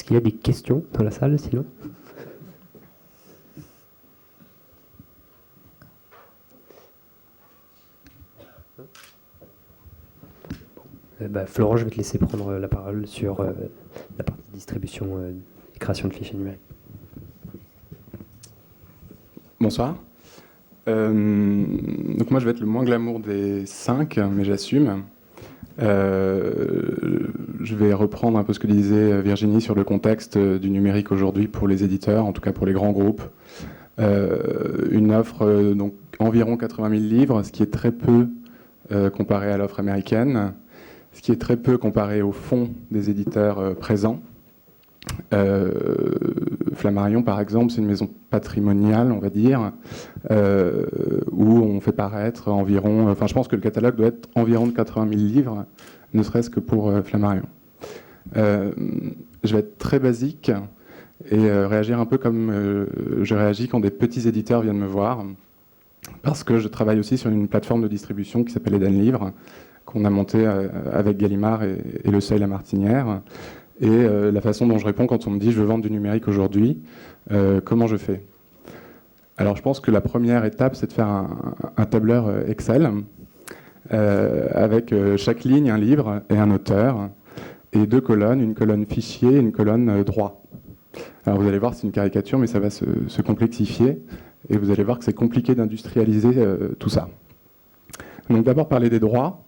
Est-ce qu'il y a des questions dans la salle, sinon? Florent, je vais te laisser prendre la parole sur la partie distribution et création de fichiers numériques. Bonsoir. Donc moi je vais être le moins glamour des 5, mais j'assume. Je vais reprendre un peu ce que disait Virginie sur le contexte du numérique aujourd'hui pour les éditeurs, en tout cas pour les grands groupes. Une offre donc environ 80 000 livres, ce qui est très peu comparé à l'offre américaine, ce qui est très peu comparé au fonds des éditeurs présents. Flammarion, par exemple, c'est une maison patrimoniale, on va dire, où on fait paraître environ... Enfin, je pense que le catalogue doit être environ de 80 000 livres, ne serait-ce que pour Flammarion. Je vais être très basique et réagir un peu comme je réagis quand des petits éditeurs viennent me voir, parce que je travaille aussi sur une plateforme de distribution qui s'appelle Eden Livre, qu'on a montée avec Gallimard et Le Seuil La Martinière. Et la façon dont je réponds quand on me dit « je veux vendre du numérique aujourd'hui », comment je fais? Alors je pense que la première étape, c'est de faire un tableur Excel avec chaque ligne un livre et un auteur, et 2 colonnes, une colonne fichier et une colonne droit. Alors vous allez voir, c'est une caricature, mais ça va se complexifier, et vous allez voir que c'est compliqué d'industrialiser tout ça. Donc d'abord parler des droits.